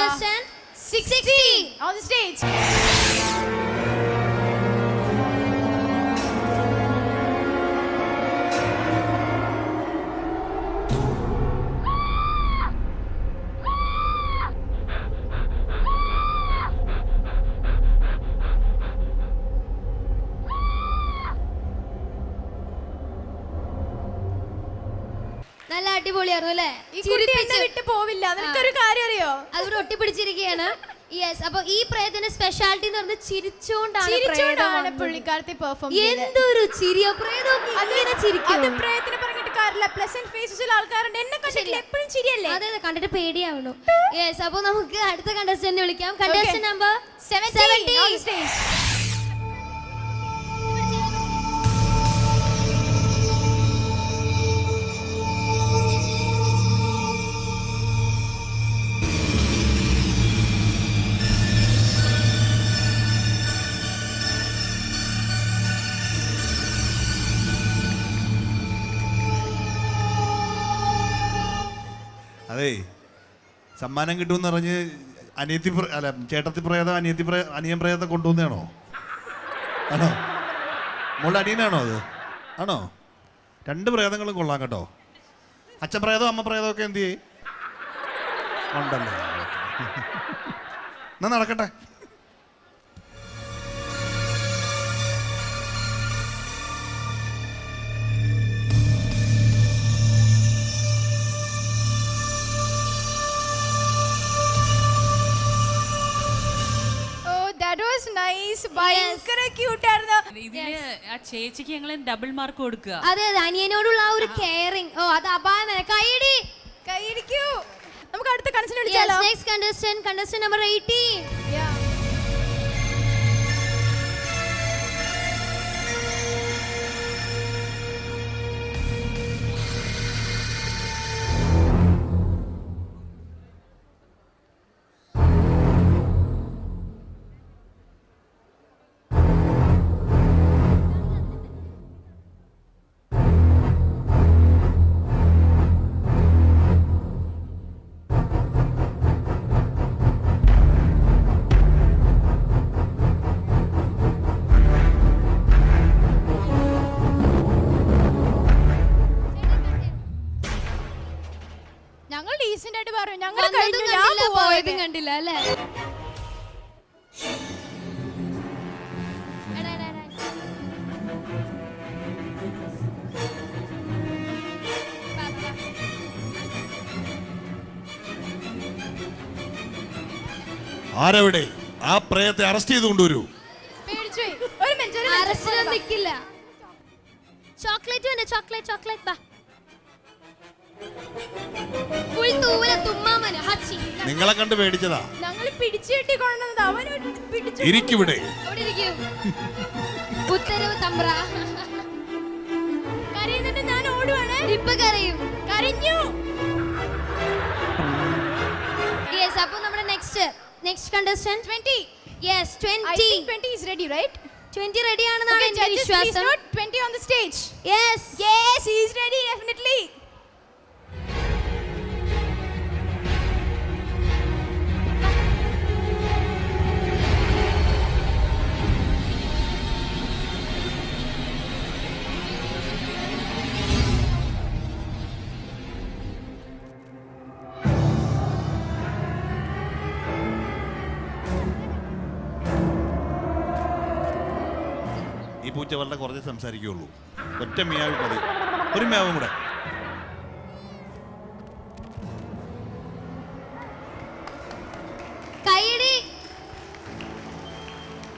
contestant 60 on the stage. നല്ല അടിപൊളിയായിരുന്നു അല്ലേ? ഈ കുട്ടി എന്നെ വിട്ട് പോവില്ല. നിനക്കൊരു കാര്യം അറിയോ? അതുകൂടെ ഒട്ടിപ്പിടിച്ചിരിക്കുകയാണ്. യെസ്. അപ്പൊ ഈ പ്രേതത്തിന്റെ സ്പെഷ്യാലിറ്റി എന്ന് പറഞ്ഞാൽ ചിരിച്ചോണ്ടാണ് പുള്ളിക്കാരത്തെ പെർഫോം ചെയ്തത്. എന്തൊരു ചിരിയോ! പ്രേതം ഇങ്ങനെ ചിരിക്കും. അത് പ്രേതത്തിനെ പറഞ്ഞിട്ട് കാര്യമില്ല. പ്ലസന്റ് ഫേസസിൽ ആൾക്കാരുണ്ട്. എന്നെ കണ്ടിട്ട് എപ്പോഴും ചിരിയല്ലേ? അതെ, കണ്ടിട്ട് പേടിയാവണു. യെസ്. അപ്പൊ നമുക്ക് അടുത്ത കണ്ടസ്റ്റന്റ് വിളിക്കാം. Contestant number 70 on stage. അതെ, സമ്മാനം കിട്ടുമെന്ന് പറഞ്ഞ് അനിയത്തി അല്ല ചേട്ടത്തി പ്രേതം അനിയൻ പ്രേതത്തെ കൊണ്ടുവന്നതാണോ? ആണോ? മോളുടെ അനിയനാണോ അത്? ആണോ? 2 പ്രേതങ്ങളും കൊള്ളാം കേട്ടോ. അച്ഛൻ പ്രേതം അമ്മ പ്രേതം ഒക്കെ എന്ത് ചെയ്യും? ഉണ്ടല്ലോ. എന്നാ നടക്കട്ടെ. ഭയങ്കര ക്യൂട്ട് ആയിരുന്നു. ഇതില് ആ ചേച്ചിക്ക് ഞങ്ങൾ ഡബിൾ മാർക്ക് കൊടുക്കുക. അതെ, അനിയനോടുള്ള ആ ഒരു കെയറിംഗ്. ഓ, അത് അപാരം. കൈയടിക്കൂ. നമുക്ക് അടുത്ത കണ്ടസ്റ്റന്റ് വിളിച്ചാലോ? Next contestant number 80. ഞങ്ങൾ ഡീസന്റ് ആയിട്ട് പറഞ്ഞു. ഞങ്ങൾ പോയതും കണ്ടില്ല അല്ലേ? ആരവിടെ? ആ പ്രേതത്തെ അറസ്റ്റ് ചെയ്ത് കൊണ്ടുവരൂ. അറസ്റ്റിലൊന്നും നിൽക്കില്ല. ചോക്ലേറ്റ് വേണ്ട? ചോക്ലേറ്റ് ബാ. നിങ്ങളെ കണ്ട് പേടിച്ചതാ. ഞങ്ങൾ പിടിച്ചുകെട്ടി കൊണ്ടുവന്നത്. അവൻ ഇരിക്കിവിടെ. ഉത്തരവ് തമ്പ്ര. കരയുന്നുണ്ട്. ഞാൻ ഓടുവാണ്. ഇപ്പൊ കരയും. കരഞ്ഞു. യെസ്. അപ്പൊ നമ്മുടെ next contestant 20. Yes, 20. I think 20 is ready, right? 20 ready ആണെന്നാണ് എൻ്റെ വിശ്വാസം. 20 on the stage. Yes, he is ready, definitely. ഈ പൂച്ച വളരെ കുറച്ച് സംസാരിക്കുകയുള്ളൂ. ഒറ്റ മിയാവ് മതി. ഒരു മിയാവും കൂടെ.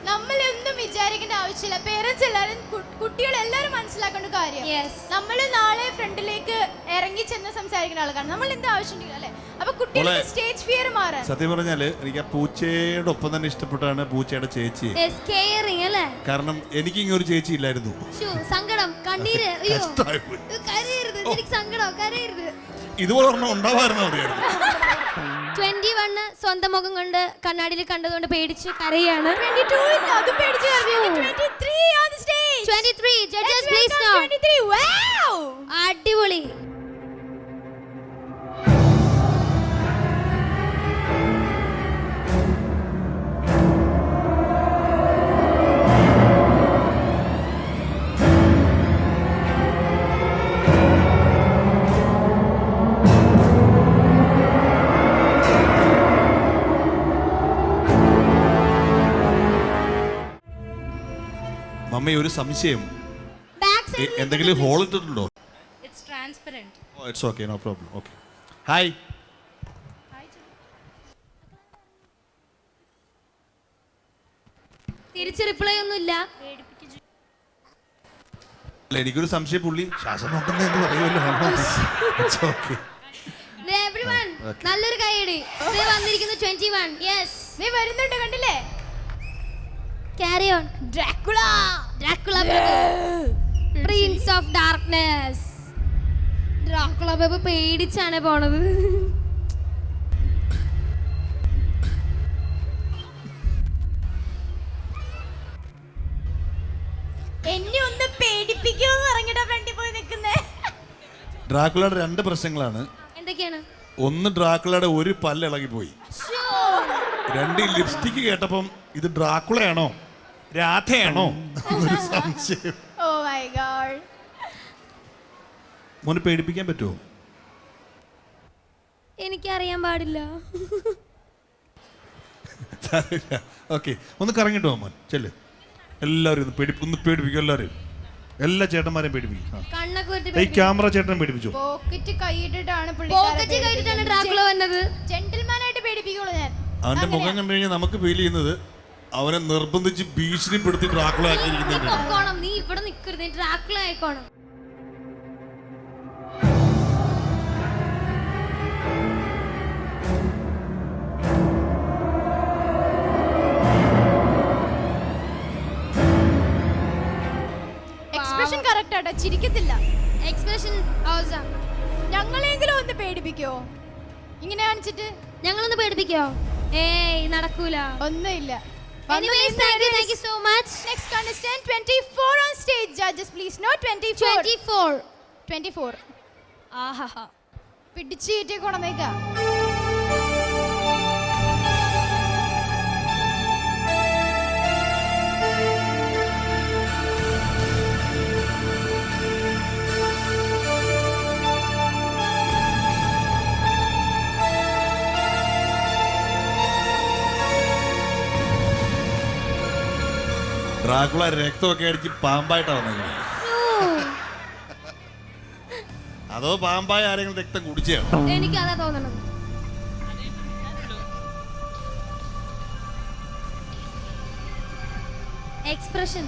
നമ്മളൊന്നും വിചാരിക്കേണ്ട ആവശ്യമില്ല. പേരൻസ് എല്ലാവരും കുട്ടികളെല്ലാവരും മനസ്സിലാക്കേണ്ട കാര്യം, നമ്മൾ നാളെ ഫ്രണ്ടിലേക്ക് ഇറങ്ങി ചെന്ന് സംസാരിക്കുന്ന ആൾക്കാണ്. നമ്മൾ എന്താ ആവശ്യമുണ്ടെങ്കിൽ അല്ലേ? അപ്പൊ കുട്ടികളുടെ സ്റ്റേജ് ഫിയർ മാറാൻ. സത്യം പറഞ്ഞാല് എനിക്ക് ആ പൂച്ചയുടെ ഒപ്പം തന്നെ ഇഷ്ടപ്പെട്ടാണ് പൂച്ചയുടെ ചേച്ചി. കാരണം എനിക്ക് ഇങ്ങനെ ഒരു ചേച്ചി ഇല്ലായിരുന്നു. സങ്കടം, കണ്ണീര്. ഇതുപോലെ ഒരെണ്ണം ഉണ്ടാവായിരുന്നു അറിയായിരുന്നു. 21 സ്വന്തം മുഖം കൊണ്ട് കണ്ണാടിയിൽ കണ്ടതുകൊണ്ട് പേടിച്ച് കരയാണ്. 22 ഇല്ല, അതും പേടിച്ച് കരഞ്ഞു. 23 on the stage. 23 judges please now. 23 wow. അടിപൊളി. മമ്മി ഒരു സംശയം, ബാക്ക് സൈഡ് എന്തെങ്കിലും ഹോൾ ഇട്ടിട്ടുണ്ടോ? It's transparent. Oh it's okay, no problem. Okay, hi. തിരിച്ച് റിപ്ലൈ ഒന്നുമില്ല. അല്ല എനിക്കൊരു സംശയം, പുള്ളി ശ്വാസം മുട്ടുന്നെന്ന് പറയുമല്ലോ. It's okay. എവരിവൺ നല്ലൊരു കൈയടി. ദേ വന്നിരിക്കുന്നു 21. യെസ്, നീ വരുന്നുണ്ട് കണ്ടില്ലേ? Carry on. Dracula Dracula prince of darkness. Dracula babe പേടിച്ചാണ് പോണത്. എന്നെ ഒന്ന് പേടിപ്പിക്കുമെന്ന് പറഞ്ഞിട്ടാ ഫ്രണ്ടിൽ പോയി നിൽക്കുന്നേ. ഡ്രാക്കുളയുടെ 2 പ്രശ്നങ്ങളാണ്. എന്തൊക്കെയാണ്? ഒന്ന്, ഡ്രാക്കുളയുടെ ഒരു പല്ല് ഇളകിപ്പോയി. 2, ലിപ്സ്റ്റിക്ക് കേട്ടപ്പം ഇത് ഡ്രാക്കുളയാണോ രാധയാണോ എന്നൊരു സംശയം. Oh my God. മോനെ പേടിപ്പിക്കാൻ പറ്റുമോ? എനിക്കറിയാൻ പാടില്ല. ഓക്കെ, ഒന്ന് കറങ്ങിട്ടോ മോൻ, ചെല്ല്. എല്ലാവരും ഒന്ന് പേടിപ്പിക്കും. എല്ലാ ചേട്ടന്മാരെയും പേടിപ്പിക്കും. കണ്ണൊക്കെ വെട്ടി ഈ ക്യാമറ ചേട്ടനെ പേടിപ്പിച്ചു. പോക്കറ്റ് കൈയിട്ടിട്ടാണ് പോക്കറ്റ് കൈയിട്ടാണ് ഡ്രാക്കുള വന്നത്. ജെന്റിൽമാൻ ആയിട്ട് പേടിപ്പിക്കുള്ളൂ ഞാൻ. അവന്റെ മുഖം കണ്ടു കഴിഞ്ഞാൽ നമുക്ക് ഫീൽ ചെയ്യുന്നത് അവനെ നിർബന്ധിച്ച് ഭീഷണിപ്പെടുത്തി ഡ്രാക്കുള ആക്കിയിരിക്കുന്നുണ്ട്. പൊക്കോണം, നീ ഇവിടെ നിൽക്കരുത്, നീ ഡ്രാക്കുള ആയിക്കോണം. എക്സ്പ്രഷൻ കറക്റ്റ് ആട്ടോ, ചിരിക്കത്തില്ല. Expression awesome. ഞങ്ങളെങ്കിലും ഒന്ന് പേടിപ്പിക്കോ ഇങ്ങനെ കാണിച്ചിട്ട്? ഞങ്ങളൊന്ന് പേടിപ്പിക്കോ? ഏയ് നടക്കൂല. ഒന്നുമില്ല. Anyways, thank you so much. Next contestant 24 on stage. Judges please. No 24. 24. ആഹാ, പിടിച്ചു കയറ്റി കൊണ്ടേക്ക. ഡ്രാക്കുള രക്തമൊക്കെ അടിച്ച് പാമ്പായിട്ടാ വന്നത്. അതോ പാമ്പായ ആരെങ്കിലും രക്തം കുടിച്ചാണോ? എനിക്ക് അതാ തോന്നണത്. Expression.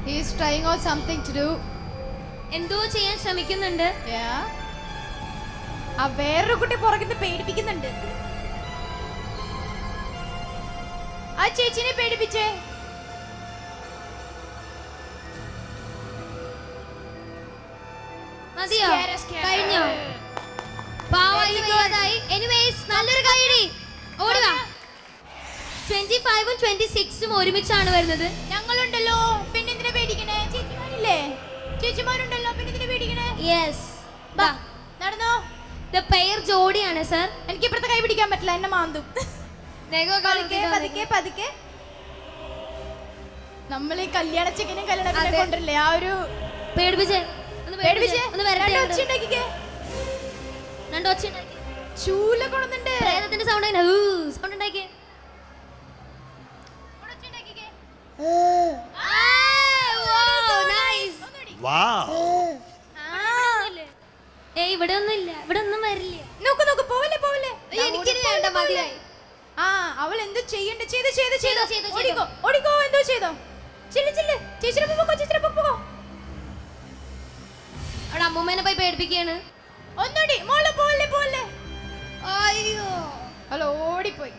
He is trying out something to do. എന്തോ ചെയ്യാൻ ശ്രമിക്കുന്നുണ്ട്. Yeah. ആ വേറൊരു കുട്ടി പുറകിന്ന് പേടിപ്പിക്കുന്നുണ്ട്. ആ ചേച്ചിനെ പേടിപ്പിച്ചേ. മതിയോ? കഴിഞ്ഞോ? പാവായി വയ്യാതായി. Anyways, നല്ലൊരു കൈയടി. ഓടി വാ. 25 ഉം 26 ഉം ഒരുമിച്ചാണ് വരുന്നത്. ഞങ്ങളുണ്ടല്ലോ, പിന്നെ എന്തിനാ പേടിക്കണേ? ചേച്ചിമാരില്ലേ? ചേച്ചിമാരുണ്ടല്ലോ, പിന്നെ എന്തിനാ പേടിക്കണേ? യെസ്, ബാ നടന്നോ. ദ പെയർ ജോഡിയാണ് സർ. എനിക്ക് ഇപ്പുറത്തെ കൈ പിടിക്കാൻ പറ്റില്ല, എന്നെ മാന്തും. പതുക്കെ. നമ്മൾ ഈ കല്യാണ ചെക്കനും കല്യാണ കൊണ്ടല്ലേ ആ ഒരു പേടിപ്പിച്ചേ. ഒന്ന് പേടിപ്പിച്ചേ. ഒന്ന് വരട്ടെ. രണ്ട് ഒച്ച ഉണ്ടാക്കി. ചൂല കൊണ്ടുണ്ട്. പ്രേതത്തിന്റെ സൗണ്ട് സൗണ്ട് ഉണ്ടാക്കിയേ. ഏയ് ഇവിടെ ഒന്നുമില്ല, ഇവിടെ ഒന്നും വരില്ല. നോക്ക് പോവല്ലേ. എനിക്കിനി വേണ്ട, മതിയായി. ആ അവൾ എന്തോ ചെയ്യണ്ട. ചെയ്തോ. ഓടിക്കോ എന്തോ ചെയ്തോ. ചില്ല് ചേച്ചിനെ പോകോ. അവിടെ അമ്മൂമ്മേനെ പോയി പേടിപ്പിക്കുകയാണ്. ഒന്നോടി മോളെ പോവല്ലേ. അയ്യോ, അല്ല ഓടിപ്പോയി.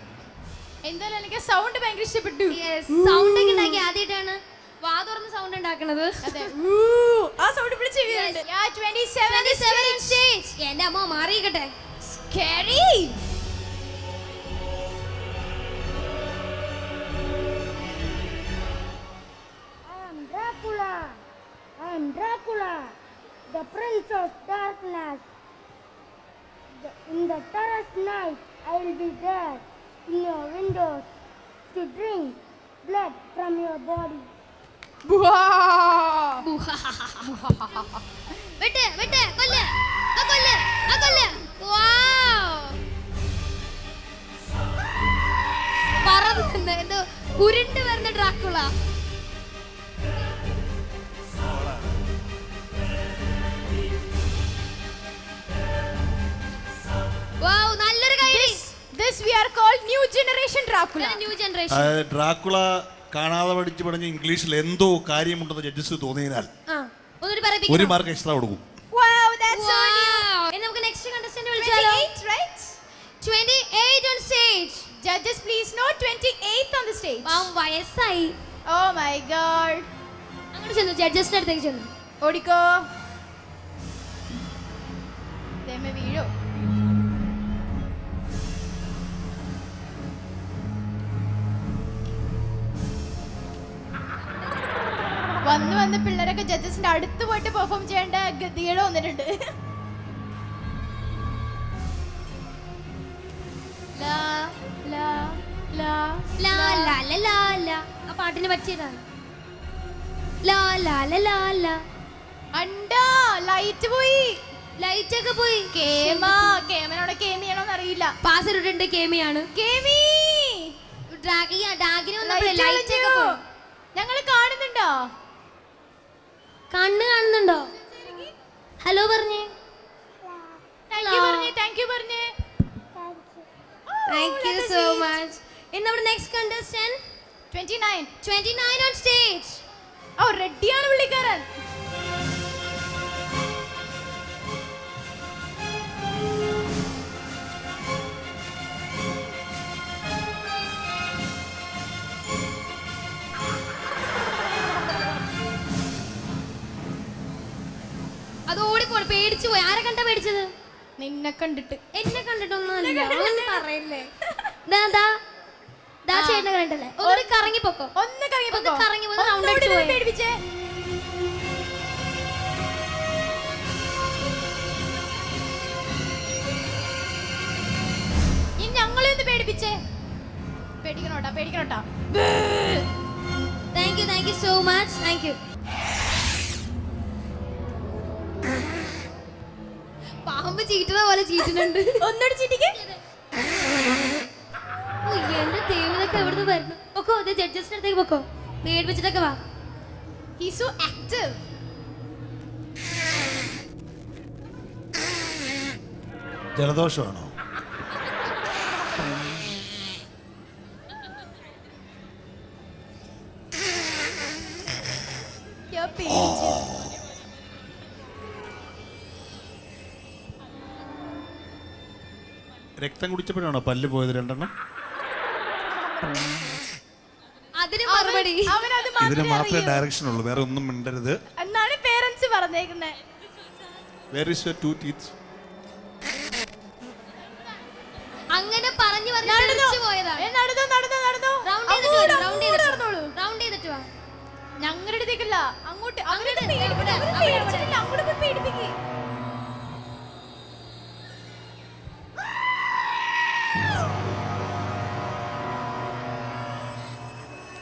എന്തായാലും എനിക്ക് സൗണ്ട് ഭയങ്കര ഇഷ്ടപ്പെട്ടു. സൗണ്ട് ഒക്കെ ഉണ്ടാക്കി ആദ്യമായിട്ടാണ് വാ തുറന്ന് സൗണ്ട് ഉണ്ടാക്കണത്. ആ സൗണ്ട് വിളിച്ച് 27 സ്റ്റേജ്. എന്റെ അമ്മ മാറിയിക്കട്ടെ. Scary. I am Dracula, the Prince of Darkness. In the darkest night, I will be there in your windows to drink blood from your body. വിട്ട് കൊല്ല്. പറന്ന് എന്തോ ഉരുണ്ട് വരുന്ന Dracula. we are called new generation Dracula. New generation. Dracula കാണാതെ പഠിച്ച് പറഞ്ഞ ഇംഗ്ലീഷിൽ എന്തോ കാര്യമുണ്ടെന്ന് ജഡ്ജസ് തോന്നിയതിനാൽ ഒന്നുകൂടി പറയിപ്പിക്കണോ? 1 മാർക്ക് എക്സ്ട്രാ കൊടുക്കും. Wow, that's so new. Wow. ഇനി നമുക്ക് നെക്സ്റ്റ് കണ്ടസ്റ്റന്റ് വിളിച്ചാലോ? 28, right? 28 on stage. Judges, please note 28th on the stage. വയസ്സായി. Oh my god. അങ്ങനെ ചെന്നു ജഡ്ജസിന്റെ അടുത്തേക്ക് ചെന്നു. ഓടിക്കോ. ദൈവമേ വീഴോ. വന്ന് പിള്ളേരൊക്കെ ജഡ്ജസിന്റെ അടുത്ത് പോയിട്ട് പെർഫോം ചെയ്യേണ്ട ഗതികേട് വന്നിട്ടുണ്ട്. ലാ ലാ ലാ ലാ ലാ ലാ ലാ ലാ. ആ പാട്ടിന് പറ്റിയതാണ്. ലാ ലാ ലാ ലാ ലാ. അണ്ടാ ലൈറ്റ് പോയി. ലൈറ്റ് ഒക്കെ പോയി. കേമനോടെ കേമിയാണോന്ന് അറിയില്ല. പാസ് ഇട്ടിട്ടുണ്ട്. കേമിയാണ്. കേമി ഡാഗിന് വന്നപ്പോഴേ ലൈറ്റ് ഒക്കെ പോയി. ഞങ്ങള് കാണുന്നുണ്ടോ? കണ്ണ് കാണുന്നുണ്ടോ? ഹലോ പറഞ്ഞേ. താങ്ക് യു പറഞ്ഞേ. താങ്ക് യു പറഞ്ഞേ. Thank you so much. In our next contestant 29 on stage. ഓ റെഡിയാണ് പുള്ളിക്കാരൻ. അത് ഓടിപ്പോയി. പേടിച്ചു പോയി. ആരെ കണ്ടാ പേടിച്ചത്? നിന്നെ കണ്ടിട്ട്. എന്നെ കണ്ടിട്ടൊന്നുമല്ല. ഒന്നും പറയില്ലേ. ചേട്ടനെ കണ്ടല്ലേ. ഒന്ന് കറങ്ങി പൊക്കോ. ഒന്ന് കറങ്ങി പൊക്കോ. കറങ്ങി റൗണ്ട് അടിച്ചു പോയി. പേടിപ്പിച്ചേ. ഇനി ഞങ്ങളെ ഒന്ന് പേടിപ്പിച്ചേ. പേടിക്കണോട്ടാ പേടിക്കണോട്ടാ. Thank you so much. Thank you. പാമ്പ് ചീറ്റുന്ന പോലെ ചീറ്റുന്നുണ്ട്. ഒന്നോട് ചീറ്റിക്ക്. എന്റെ ദൈവതൊക്കെ എവിടുന്ന് വരുന്നു. പൊക്കോ. ജഡ്ജസിന്റെ അടുത്തേക്ക് പൊക്കോ. പേടിപ്പിച്ചിട്ടൊക്കെ വാ. He's so active. ജലദോഷമാണോ? രക്തം കുടിച്ചപ്പോഴാണോ പല്ല് പോയത് 2 എണ്ണം? അതിന് മറുപടി. ഇതിന് മാത്രമേ ഡയറക്ഷൻ ഉള്ളൂ, വേറെ ഒന്നും മിണ്ടരുത് എന്നാണ് പേരൻസ് പറഞ്ഞേക്കുന്നത്. Where is your 2 teeth? അങ്ങനെ പറഞ്ഞു പോയതാണ്. റൗണ്ട് ചെയ്തിട്ട് വാ. ഞങ്ങളുടെ അടുത്തേക്കല്ല, അങ്ങോട്ട് അങ്ങോട്ട് പേടിപ്പിക്കേ.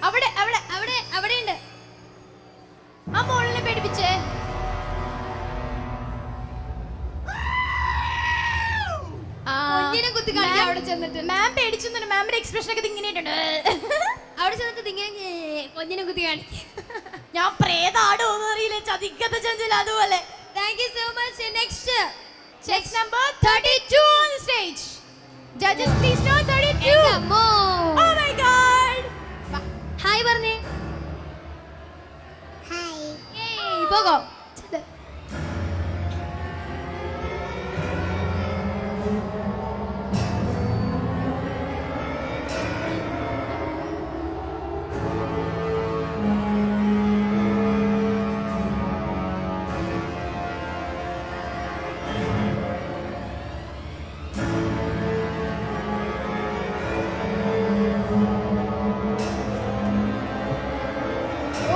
അവിടെ അവിടെ അവിടെ അവിടെ ഉണ്ട്. ആ മോളിനെ പേടിപ്പിച്ചേ. കുഞ്ഞിനെ കുത്തി കാണിക്കാം അവിടെ ചെന്നിട്ട്. മാം പേടിച്ചു. മാമിന്റെ എക്സ്പ്രഷൻ ഒക്കെ ഇങ്ങനെയുണ്ട്. അവിടെ ചെന്നിട്ട് ഇങ്ങനെ കുഞ്ഞിനെ കുത്തി കാണിക്കും. ഞാൻ പ്രേതാടോന്ന് അറിയില്ല, ചതിക്കത്ത ചഞ്ചല അതുപോലെ. Thank you so much. Next number 32 on the stage. Judges, please note 32. Oh my god. Hi പറഞ്ഞേ. Hi. ഏയ് പോകോ.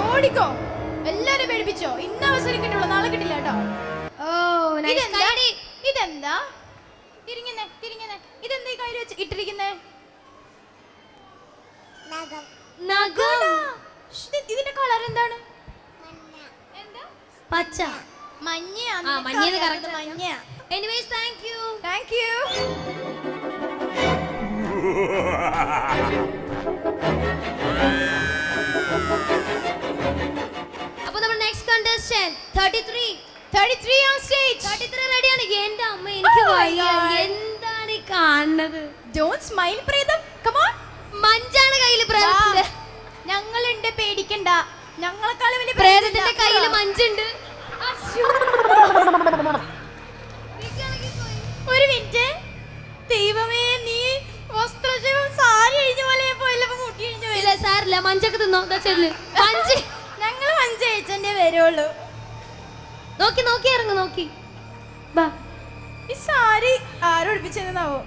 ഓടിക്കോ. എല്ലാരും പേടിപ്പിച്ചോ. ഇന്ന് അവസരം കിട്ടുള്ളൂ, നാളെ കിട്ടില്ല കേട്ടോ. ഇതെന്താ തിരിഞ്ഞേ തിരിഞ്ഞേ? ഇതെന്താ ഈ കയ്യിൽ വെച്ച് ഇട്ടിരിക്കുന്നേ? നഖം. ഇതിന്റെ കളർ എന്താണ്? എന്താ? പച്ച. മഞ്ഞയാണ്. മഞ്ഞയാണ് correct. മഞ്ഞ. Anyways, thank you. Thank you. അപ്പോൾ നമ്മൾ നെക്സ്റ്റ് contestant 33 on stage. 33 റെഡിയാണ്. എന്റെ അമ്മ എനിക്ക് വയ്യ. എന്താണ് ഈ കാണുന്നത്? ഡോണ്ട് സ്മൈൽ പ്രേതം. Come on. മഞ്ചാണ് കയ്യില് പ്രേതത്തിന്റെ. ഞങ്ങളുണ്ട്, പേടിക്കണ്ട. ഞങ്ങളെക്കാളും വലിയ പ്രേതത്തിന്റെ കയ്യില് മഞ്ചുണ്ട്. ഒരു മിനിറ്റ്. ദൈവമേ, നീ വസ്ത്രശൈവം സാരി അഴിഞ്ഞ പോലെ പോയല്ലോ, മുടി അഴിഞ്ഞ പോലെ. ഇല്ല സാറില്ല, മഞ്ചൊക്കെ തിന്നോ. മഞ്ച് ഞങ്ങൾ മഞ്ച് അയച്ചേ വരുള്ളൂ. നോക്കി നോക്കി ഇറങ്ങു, നോക്കി ബാ. ഈ സാരി ആരൊഴിപ്പിച്ചെന്നാവോ?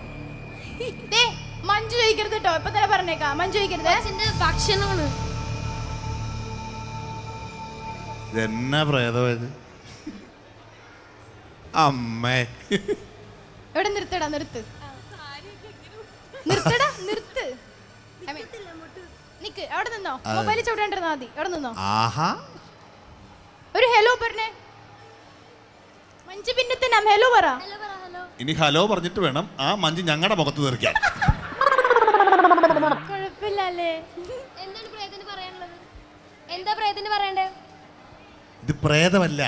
മഞ്ജു ചോദിക്കരുത് കേട്ടോ, ഇപ്പൊ തന്നെ പറഞ്ഞേക്കാം. മഞ്ജു ചോദിക്കരുത്. ഭക്ഷണമാണ്. ഇതെന്നാ പ്രേതമായത്? അമ്മേ, എവിടെ നിർത്തടാ, നിർത്ത്. നിർത്തടാ, നിർത്ത്. നിക്ക്, അവിടെ നിന്നോ. മൊബൈൽ ചവിട്ടേണ്ടിരുന്നാ മതി. അവിടെ നിന്നോ. ആഹാ, ഒരു ഹലോ പറഞ്ഞേ. മഞ്ജു പിന്നെ തന്നെ ഹലോ പറ. ഇനി ഹലോ പറഞ്ഞിട്ട് വേണം ആ മഞ്ച് ഞങ്ങളുടെ മുഖത്ത് തീർക്കാൻ. കുഴപ്പമില്ലല്ലേ? എന്താണ് പ്രേതത്തിന് പറയാനുള്ളത്? എന്താ പ്രേതത്തിന് പറയണ്ടേ? ഇത് പ്രേതമല്ല,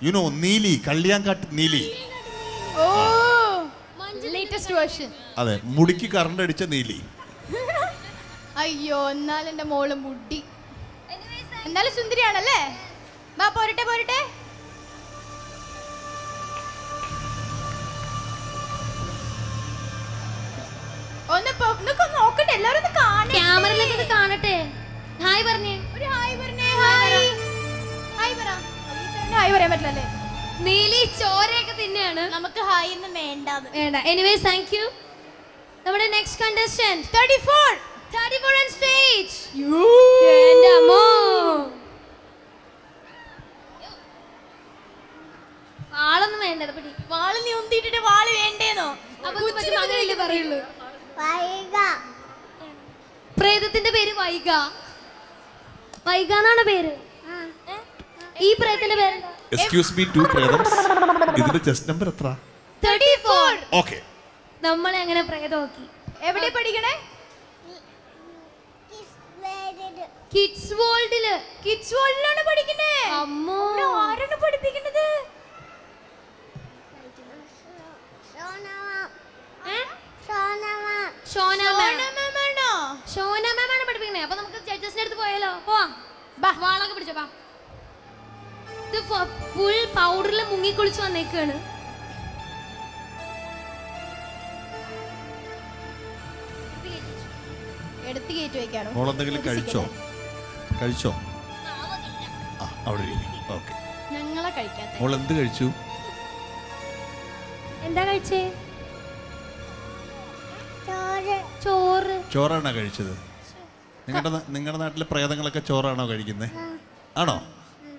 യുനോ, നീലി, കള്ളിയാങ്കാട്ട് നീലി. ഓ, ലേറ്റസ്റ്റ് വേർഷൻ. അതെ, മുടിക്ക് കറണ്ട് അടിച്ച നീലി. അയ്യോ, എന്നാലും എന്റെ മോള് മുടി. എന്നാലും സുന്ദരിയാണല്ലേ? വാ, പോരട്ടെ പോരട്ടെ. ഒന്ന് നോക്കട്ടെ, എല്ലാവരും ഒന്ന് കാണട്ടെ. ക്യാമറയിലൊക്കെ കാണട്ടെ. ഹായ് പറഞ്ഞേ. ഒരു ഹായ് പറഞ്ഞേ. ഹായ് ഹായ് പറ. ഹായ് പറയാൻ പറ്റില്ലല്ലേ? നീലി ചോരയൊക്കെ തിന്നെയാണ്. നമുക്ക് ഹായ് ഒന്നും വേണ്ടാന്ന്. വേണ്ട. Anyways, thank you. നമ്മുടെ നെക്സ്റ്റ് കണ്ടസ്റ്റന്റ് 34 on stage. എന്റെ അമ്മോ, വാളൊന്നും വേണ്ട. പിടി വാള് നീ ഒന്നിട്ടിട്ട് വാള് വേണ്ടേന്നോ? അപ്പൊ അങ്ങനെയല്ലേ പറയുള്ളൂ. വൈഗ. പ്രേതത്തിന്റെ പേര് വൈഗ. വൈഗ എന്നാണ് പേര്. ഈ പ്രേതത്തിന്റെ പേര് എക്സ്ക്യൂസ് മീ, 2 പ്രേതംസ്. ഇതിന്റെ ചെസ്റ്റ് നമ്പർ എത്ര? 34. ഓക്കെ. നമ്മളെ അങ്ങനെ പ്രേതമാക്കി. എവിടെ പഠിക്കണേ? കിഡ്സ് വേൾഡില്. കിഡ്സ് വേൾഡിലാണ് പഠിക്കണേ. അമ്മോ, ആരാണ് പഠിപ്പിക്കുന്നത്? ഷോന മാമാണ് പഠിപ്പിക്കണേ. അപ്പൊ നമുക്ക് ജഡ്ജസിന്റെ അടുത്ത് പോയാലോ? പോവാം. വാളൊക്കെ പിടിച്ചോ. ബാ. ഇത് ഫുൾ പൗഡറിൽ മുങ്ങി കുളിച്ച് വന്നേക്കാണ്. എടുത്ത് കയറ്റി വെക്കാണോ? മോളെന്തെങ്കിലും കഴിച്ചോ? ആ, അവിടെ ഇരിക്കും. ഓക്കെ. ഞങ്ങളെ കഴിക്കാത്ത. മോൾ എന്ത് കഴിച്ചു? എന്താ കഴിച്ചേ? ചോറ്. ചോറാണോ കഴിച്ചത്? നിങ്ങളുടെ നാട്ടിലെ പ്രേതങ്ങളൊക്കെ ചോറാണോ കഴിക്കുന്നത്? ആണോ?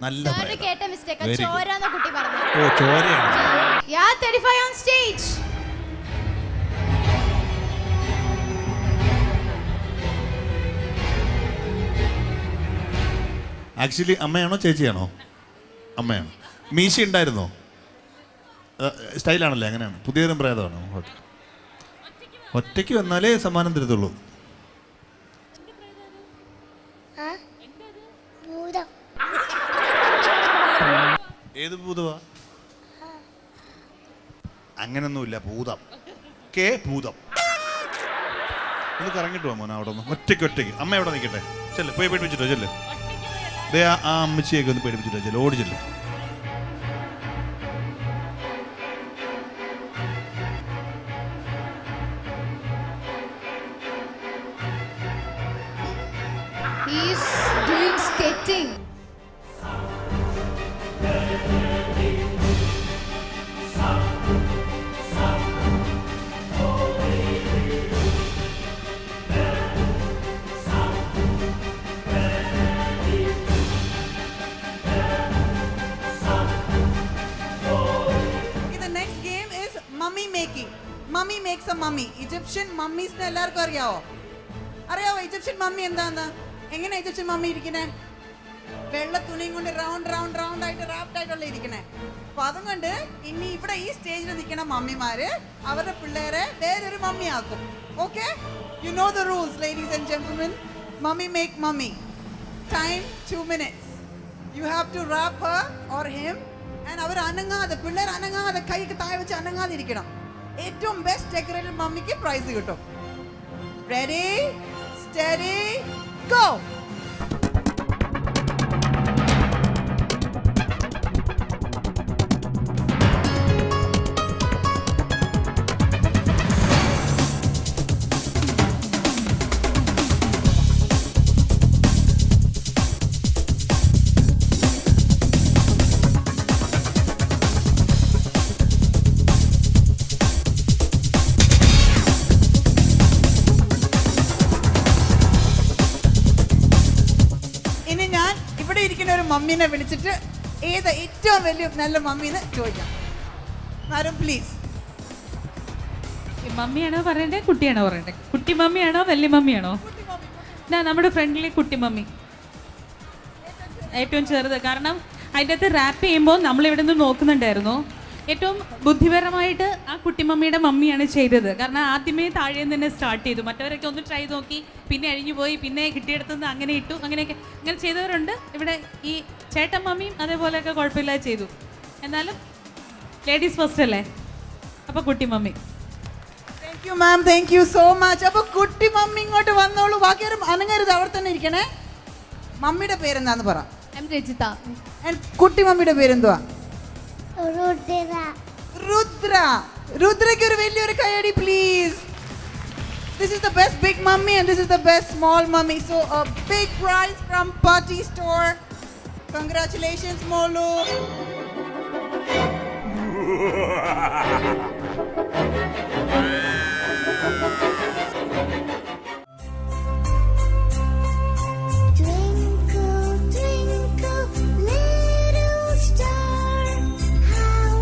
നല്ല പ്രേതം. കേട്ട മിസ്റ്റേക്ക്. Very good. ചോരാന്ന കുട്ടി പറഞ്ഞു. ഓ, ചോരയാണ്. യാ 35 on stage. ആക്ച്വലി അമ്മയാണോ ചേച്ചിയാണോ? അമ്മയാണ്. മീശ ഉണ്ടായിരുന്നോ? സ്റ്റൈലാണല്ലേ? അങ്ങനെയാണ്. പുതിയൊരു പ്രേതമാണോ? ഓക്കെ. ഒറ്റയ്ക്ക് വന്നാലേ സമ്മാനം തരത്തുള്ളൂ. ഏത് ഭൂതമാ? അങ്ങനൊന്നുമില്ല. ഭൂതം. ഭൂതം. ഒന്ന് കറങ്ങിട്ട് പോവാ മോനെ അവിടെ ഒന്ന്. ഒറ്റയ്ക്ക്. അമ്മ എവിടെ നിൽക്കട്ടെ. ചെല്ല്, പോയി പേടിപ്പിച്ചിട്ടോ. ചെല്ല്. ദേ ആ അമ്മച്ചിയൊക്കെ ഒന്ന് പേടിപ്പിച്ചിട്ടോ. ചെല്ല്, ഓടി ചെല്ല്. He's doing skating. Mummy makes a mummy. Egyptian മമ്മീസിനെ എല്ലാവർക്കും അറിയാവോ? ഈജിപ്ഷ്യൻ മമ്മി എന്താന്ന്? എങ്ങനെ ഈജിപ്ഷ്യൻ മമ്മി ഇരിക്കണേ? വെള്ള തുണിയും കൊണ്ട് റൗണ്ട് ആയിട്ട് റാപ്ഡ് ആയിട്ടുള്ള ഇരിക്കണേ. അപ്പൊ അതുകൊണ്ട് ഇനി ഇവിടെ ഈ സ്റ്റേജിൽ നിൽക്കുന്ന മമ്മിമാര് അവരുടെ പിള്ളേരെ വേറൊരു മമ്മി ആക്കും. Okay, you know the rules ladies and gentlemen. Mummy make mummy. Time 2 minutes. You have to wrap her or him. And അവർ അനങ്ങാതെ, പിള്ളേർ അനങ്ങാതെ, കൈക്ക് താഴെ വെച്ച് അനങ്ങാതെ ഇരിക്കണം. ഏറ്റവും ബെസ്റ്റ് ഡെക്കറേറ്റഡ് മമ്മിക്ക് പ്രൈസ് കിട്ടും. Ready steady go. ഇനി ഞാൻ ഇവിടെ ഇരിക്കുന്ന ഒരു മമ്മീനെ വിളിച്ചിട്ട് ഏത് ഏറ്റവും വലിയ നല്ല മമ്മീന്ന് ചോദിക്കാം. ആരും പ്ലീസ്. മമ്മിയാണോ പറയണ്ടേ കുട്ടിയാണോ പറയണ്ടേ? കുട്ടി മമ്മിയാണോ വലിയ മമ്മിയാണോ? നമ്മുടെ ഫ്രണ്ടിലെ കുട്ടി മമ്മി ഏറ്റവും ചെറുത്. കാരണം അതിൻ്റെ അകത്ത് റാപ്പ് ചെയ്യുമ്പോൾ നമ്മളിവിടെ നിന്ന് നോക്കുന്നുണ്ടായിരുന്നു. ഏറ്റവും ബുദ്ധിപരമായിട്ട് ആ കുട്ടിമമ്മിയുടെ മമ്മിയാണ് ചെയ്തത്. കാരണം ആദ്യമേ താഴെ തന്നെ സ്റ്റാർട്ട് ചെയ്തു. മറ്റവരൊക്കെ ഒന്ന് ട്രൈ നോക്കി, പിന്നെ അഴിഞ്ഞു പോയി, പിന്നെ കിട്ടിയെടുത്തുനിന്ന് അങ്ങനെ ഇട്ടു, അങ്ങനെയൊക്കെ അങ്ങനെ ചെയ്തവരുണ്ട്. ഇവിടെ ഈ ചേട്ടൻ മമ്മിയും അതേപോലെയൊക്കെ കുഴപ്പമില്ലാതെ ചെയ്തു. എന്നാലും ലേഡീസ് ഫസ്റ്റ് അല്ലേ, അപ്പോൾ കുട്ടി mummy. Thank you ma'am, thank you so much. അപ്പോൾ കുട്ടി മമ്മി ഇങ്ങോട്ട് വന്നോളൂ. ബാക്കിയാരും അനങ്ങരുത്, അവിടെ തന്നെ ഇരിക്കണേ. മമ്മിയുടെ പേരെന്താന്ന് പറ. രജിത. കുട്ടി മമ്മിയുടെ പേരെന്തുവാ? Rudra. രുദ്ര. രുദ്രയ്ക്ക് ഒരു വലിയൊരു കൈയടി please. This is the best big mummy and this is the best small mummy. So a big prize from Party Store. Congratulations Molu. Twinkle, twinkle, little star, how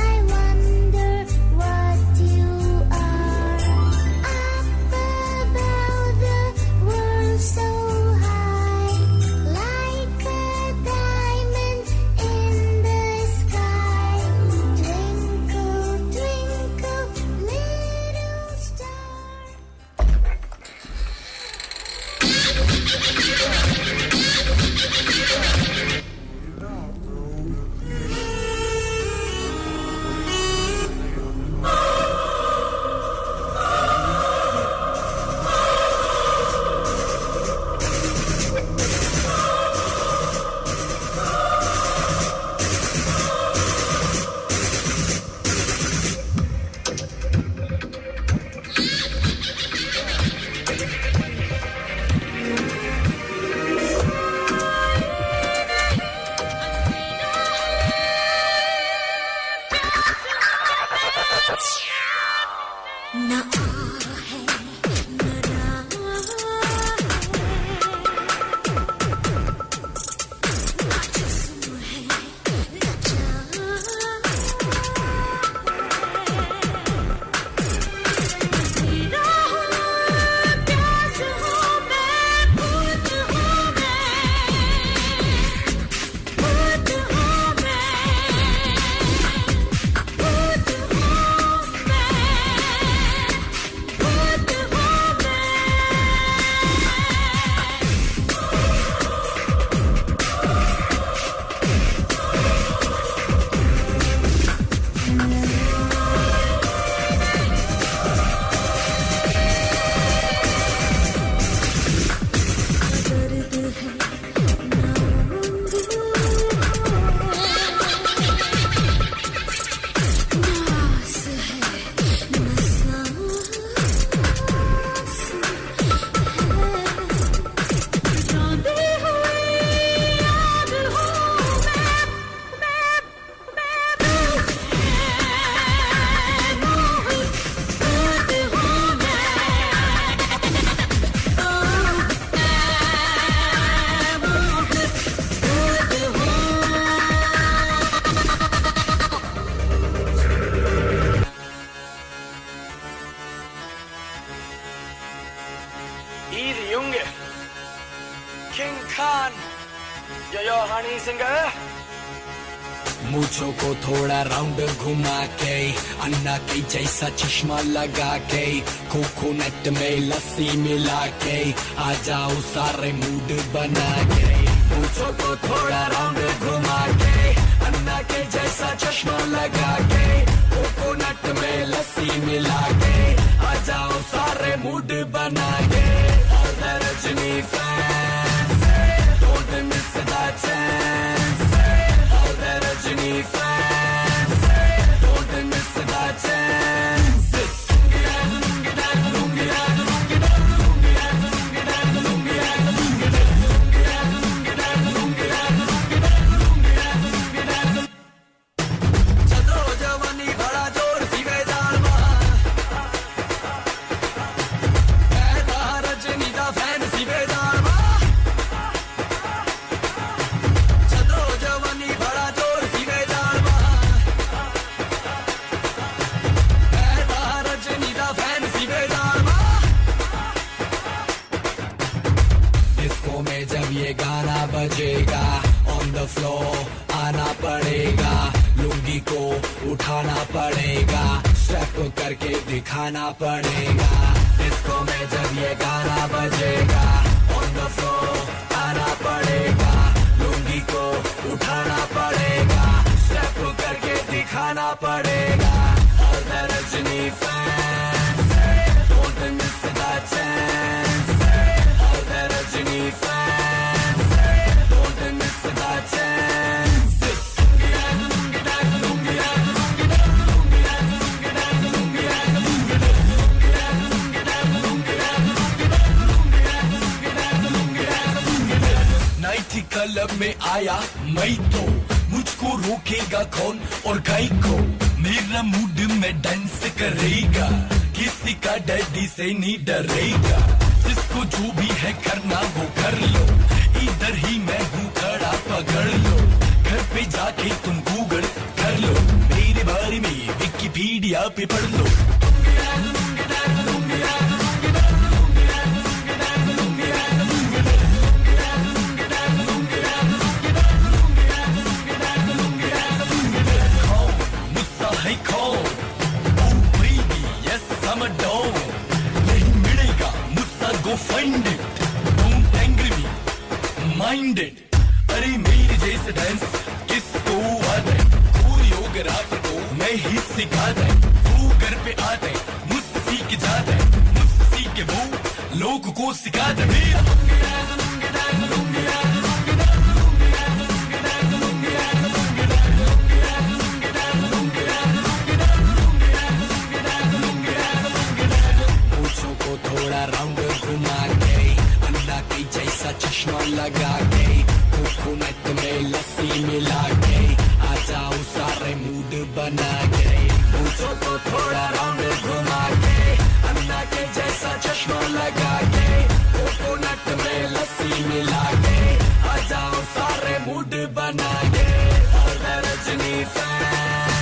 I wonder what you are. Up above the world so high, like a diamond in the sky. Twinkle, twinkle, little star. Easy Junge. King Khan. Yo honey singer. मूछों को थोड़ा round घुमा के अन्ना के जैसा चश्मा लगा के coconut में लस्सी मिला के आ जाओ सारे मूड बना के मूछों को थोड़ा राउंड घुमा के अन्ना के जैसा चश्मा लगा के कोकोनट में लस्सी मिला के आ जाओ सारे मूड बना के All the Rajini fans don't miss the chance All the Rajini fans don't miss the chance बजेगा ऑन द फ्लोर आना पड़ेगा लुंगी को उठाना पड़ेगा स्टेप करके दिखाना पड़ेगा डिस्को में जब ये गाना बजेगा ऑन द फ्लोर आना पड़ेगा लुंगी को उठाना पड़ेगा स्टेप करके दिखाना पड़ेगा All the Rajini fans don't miss the chance All the Rajini fans don't miss the chance नाइटी क्लब में आया मैं तो मुझको रोकेगा कौन और गाय को मेरा मूड में डांस करेगा किसी का डैडी से नहीं डरेगा जिसको जो भी है करना वो कर लो इधर ही मैं हूँ खड़ा पकड़ लो घर पे जाके तुम गूगल कर लो मेरे बारे में विकिपीडिया पे पढ़ लो मुझसा है कौन Oh baby yes I'm a dog नहीं मिलेगा मुझसा go find it Don't angry me Mind it अरे मेरे जैसे डांस किसको आता है कोरियोग्राफर को मैं ही सिखाता है वो घर पे आता है मुझसे सीख जाता है मुझसे सीख के वो लोगों को सिखाता है पूछों को थोड़ा राउंड घुमा के अंडा के जैसा चश्मा लगा के कोकोनट में लस्सी मिला के आ जाओ सारे मूड बना के पूछों को थोड़ा राउंड घुमा के अंडा के जैसा चश्मा लगा के कोकोनट में लस्सी मिला के आ जाओ सारे मूड बना के All the Rajini fans